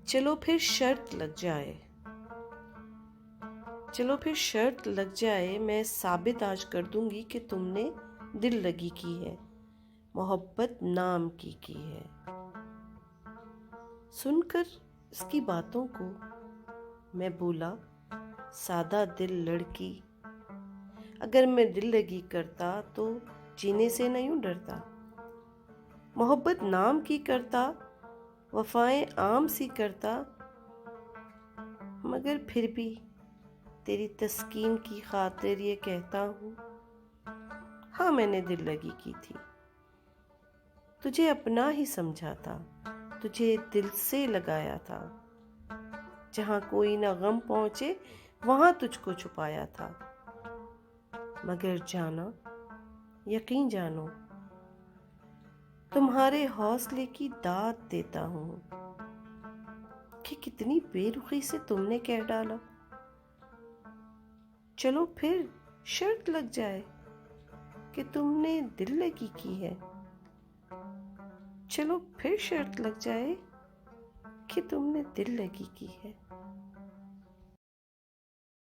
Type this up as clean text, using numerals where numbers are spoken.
चलो फिर शर्त लग जाए, चलो फिर शर्त लग जाए, मैं साबित आज कर दूंगी कि तुमने दिल लगी की है, मोहब्बत नाम की है। सुनकर इसकी बातों को मैं बोला, सादा दिल लड़की, अगर मैं दिल लगी करता तो जीने से नहीं डरता। मोहब्बत नाम की करता, वफाएं आम सी करता, मगर फिर भी तेरी तस्कीन की खातिर ये कहता हूँ, हाँ मैंने दिल लगी की थी। तुझे अपना ही समझा था, तुझे दिल से लगाया था, जहाँ कोई ना गम पहुँचे वहाँ तुझको छुपाया था। मगर जाना, यकीन जानो, तुम्हारे हौसले की दाद देता हूँ कि कितनी बेरुखी से तुमने कह डाला। चलो फिर शर्त लग जाए कि तुमने दिल लगी की है, चलो फिर शर्त लग जाए कि तुमने दिल लगी की है।